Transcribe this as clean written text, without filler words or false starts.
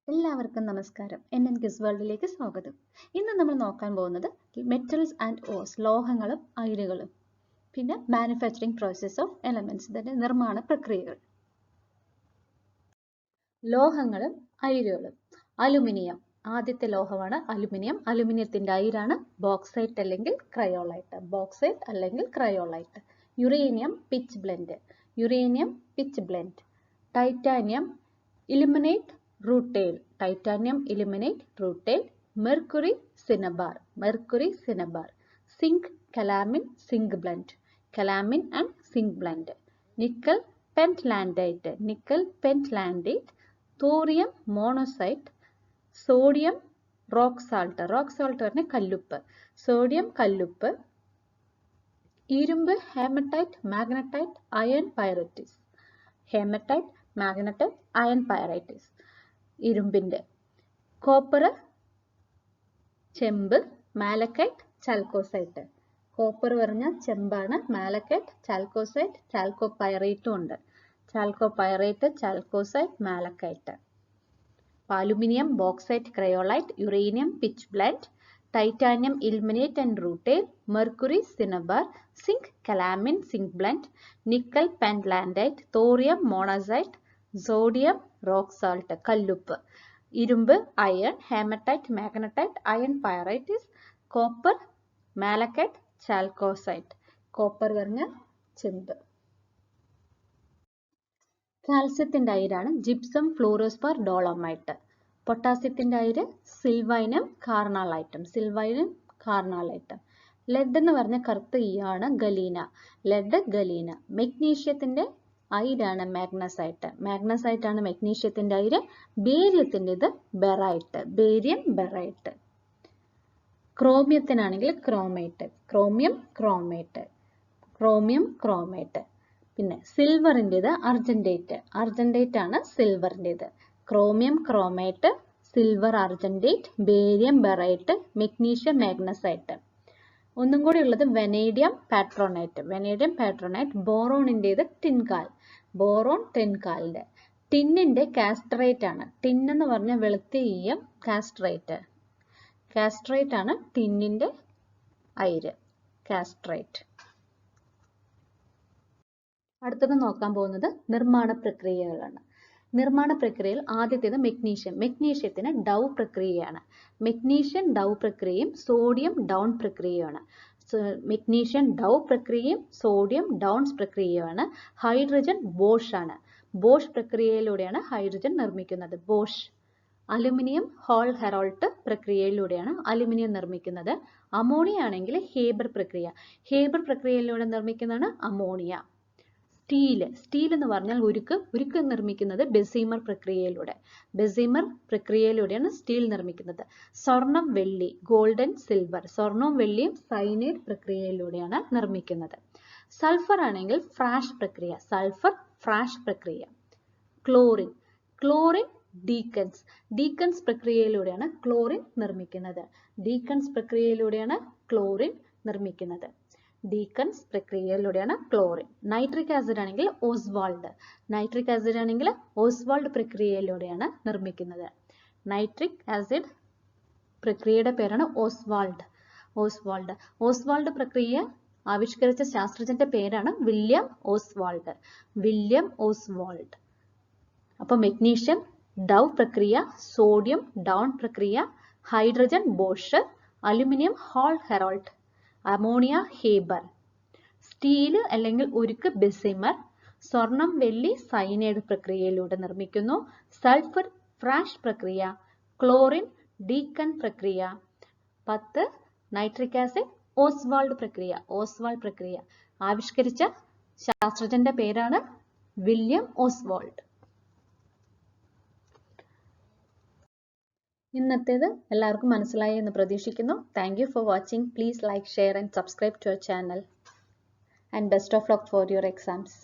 എല്ലാവർക്കും നമസ്കാരം. NNKIS വേൾഡിലേക്ക് സ്വാഗതം. ഇന്ന് നമ്മൾ നോക്കാൻ പോകുന്നത് മെറ്റൽസ് ആൻഡ് ഓർസ്, ലോഹങ്ങളും അയിരുകളും, പിന്നെ മാനുഫാക്ചറിംഗ് പ്രോസസ് ഓഫ് എലമെന്റ്സ്, ഇതിന്റെ നിർമ്മാണ പ്രക്രിയകൾ. ലോഹങ്ങളും അയിരുകളും. അലുമിനിയം ആദ്യത്തെ ലോഹമാണ് അലുമിനിയം. അലുമിനിയത്തിന്റെ അയിരാണ് ബോക്സൈറ്റ് അല്ലെങ്കിൽ ക്രയോളൈറ്റ്. ബോക്സൈറ്റ് അല്ലെങ്കിൽ cryolite. Uranium pitchblende. Uranium pitchblende. Titanium ilmenite rutile. Titanium ilmenite rutile. Mercury cinnabar. Mercury cinnabar. Zinc calamine zinc blende. Calamine and zinc blende. Nickel pentlandite. Nickel pentlandite. Thorium monoxide. Sodium rock salt. Rock salt പറഞ്ഞ കല്ലുപ്പ്. Sodium കല്ലുപ്പ്. ഇരുമ്പ് hematite, magnetite, iron pyrites. Hematite, magnetite, iron pyrites. ഇരുമ്പിന്റെ. Copper ചെമ്പ്, malachite, chalcocite. Copper പറഞ്ഞ ചെമ്പാണ്, malachite, chalcocite, ചാൽക്കോപൈറേറ്റും ഉണ്ട്. Chalcopyrite, chalcocite, malachite. Aluminium bauxite cryolite, uranium pitchblende, titanium ilmenite and rutile, mercury cinnabar, zinc calamine zinc blende, nickel pentlandite, thorium monazite, sodium rock salt കല്ലുപ്പ്. ഇരുമ്പ് iron, haematite, magnetite, iron pyrites, copper, malachite, chalcocite. Copper പറഞ്ഞ ചെമ്പ്. കാൽസ്യത്തിന്റെ അയിരാണ് gypsum fluorspar dolomite. പൊട്ടാസ്യത്തിന്റെ അയിര് സിൽവൈനം കാർണാലൈറ്റം. സിൽവൈനം കാർണാലൈറ്റം. ലെഡ് എന്ന് പറഞ്ഞ കറുത്ത ഈയാണ് ഗലീന. Lead galena. മെഗ്നീഷ്യത്തിന്റെ അയിരാണ് മാഗ്നസൈറ്റ്. മാഗ്നസൈറ്റ് ആണ് മെഗ്നീഷ്യത്തിന്റെ അയിര്. ബേരിയത്തിൻ്റെത് ബെറൈറ്റ്. Barium barite. ക്രോമിയത്തിനാണെങ്കിൽ chromite. Chromium chromite. Chromium chromite. പിന്നെ സിൽവറിൻ്റെത് അർജന്റേറ്റ്. അർജന്റേറ്റ് ആണ് സിൽവറിൻ്റെത്. Chromium chromite, silver argentite, barium barite, magnesium magnesite. ഒന്നും കൂടി ഉള്ളത് വെനേഡിയം പാട്രോണൈറ്റ്. Vanadium patronite. ബോറോണിൻ്റെത് ടിൻകാൽ. ബോറോൺ ടിൻകാലിന്റെ. ടിന്നിന്റെ കാസ്ട്രേറ്റ് ആണ്. ടിൻ എന്ന് പറഞ്ഞ വെളുത്ത ഈയം കാസ്ട്രേറ്റ്. കാസ്ട്രേറ്റ് ആണ് ടിന്നിന്റെ അയിര്. കാസ്ട്രേറ്റ്. അടുത്തത് നോക്കാൻ പോകുന്നത് നിർമ്മാണ പ്രക്രിയകളാണ്. നിർമ്മാണ പ്രക്രിയയിൽ ആദ്യത്തേത് മെഗ്നീഷ്യം. മെഗ്നീഷ്യത്തിന് ഡൗ പ്രക്രിയയാണ്. മെഗ്നീഷ്യൻ ഡൗ പ്രക്രിയയും സോഡിയം ഡൗൺ പ്രക്രിയയുമാണ്. മെഗ്നീഷ്യൻ ഡൗ പ്രക്രിയയും സോഡിയം ഡൗൺസ് പ്രക്രിയയുമാണ്. ഹൈഡ്രജൻ ബോഷ് ആണ്. ബോഷ് പ്രക്രിയയിലൂടെയാണ് ഹൈഡ്രജൻ നിർമ്മിക്കുന്നത്. ബോഷ്. അലുമിനിയം ഹോൾ ഹെറോൾട്ട് പ്രക്രിയയിലൂടെയാണ് അലുമിനിയം നിർമ്മിക്കുന്നത്. അമോണിയ ആണെങ്കിൽ ഹേബർ പ്രക്രിയ. ഹേബർ പ്രക്രിയയിലൂടെ നിർമ്മിക്കുന്നതാണ് അമോണിയ. സ്റ്റീൽ. സ്റ്റീൽ എന്ന് പറഞ്ഞാൽ ഉരുക്ക്. ഉരുക്ക് നിർമ്മിക്കുന്നത് ബെസീമർ പ്രക്രിയയിലൂടെ. ബെസീമർ പ്രക്രിയയിലൂടെയാണ് സ്റ്റീൽ നിർമ്മിക്കുന്നത്. സ്വർണം വെള്ളി, ഗോൾഡൻ സിൽവർ. സ്വർണവും വെള്ളിയും സൈനൈഡ് പ്രക്രിയയിലൂടെയാണ് നിർമ്മിക്കുന്നത്. സൾഫർ ആണെങ്കിൽ ഫ്രാഷ് പ്രക്രിയ. സൾഫർ ഫ്രാഷ് പ്രക്രിയ. ക്ലോറിൻ. Chlorine Deacon's. ഡീക്കൻസ് പ്രക്രിയയിലൂടെയാണ് ക്ലോറിൻ നിർമ്മിക്കുന്നത്. ഡീക്കൻസ് പ്രക്രിയയിലൂടെയാണ് ക്ലോറിൻ നിർമ്മിക്കുന്നത്. ഡീക്കൻസ് പ്രക്രിയയിലൂടെയാണ് ക്ലോറിൻ. നൈട്രിക് ആസിഡ് ആണെങ്കിൽ ഓസ്വാൾഡ്. നൈട്രിക് ആസിഡ് ആണെങ്കിൽ ഓസ്വാൾഡ് പ്രക്രിയയിലൂടെയാണ് നിർമ്മിക്കുന്നത്. നൈട്രിക് ആസിഡ് പ്രക്രിയയുടെ പേരാണ് ഓസ്വാൾഡ്. ഓസ്വാൾഡ്. ഓസ്വാൾഡ് പ്രക്രിയ ആവിഷ്കരിച്ച ശാസ്ത്രജ്ഞന്റെ പേരാണ് വില്യം ഓസ്വാൾഡ്. William Oswald. അപ്പൊ മെഗ്നീഷ്യം ഡൗ പ്രക്രിയ, സോഡിയം ഡൗൺ പ്രക്രിയ, hydrogen Bosch, aluminium Hall Heroult, ammonia Haber, steel അല്ലെങ്കിൽ ഉരുക്ക് ബെസിമർ, സ്വർണം വെള്ളി സൈനൈഡ് പ്രക്രിയയിലൂടെ നിർമ്മിക്കുന്നു. സൾഫർ ഫ്രാഷ് പ്രക്രിയ, ക്ലോറിൻ ഡീക്കൺ പ്രക്രിയ. 10 നൈട്രിക് ആസിഡ് ഓസ്വാൾഡ് പ്രക്രിയ. ഓസ്വാൾഡ് പ്രക്രിയ ആവിഷ്കരിച്ച ശാസ്ത്രജ്ഞന്റെ പേരാണ് വില്യം ഓസ്വാൾഡ്. ഇന്നത്തേത് എല്ലാവർക്കും മനസ്സിലായി എന്ന് പ്രതീക്ഷിക്കുന്നു. Thank you for watching. Please like, share and subscribe to our channel. And best of luck for your exams.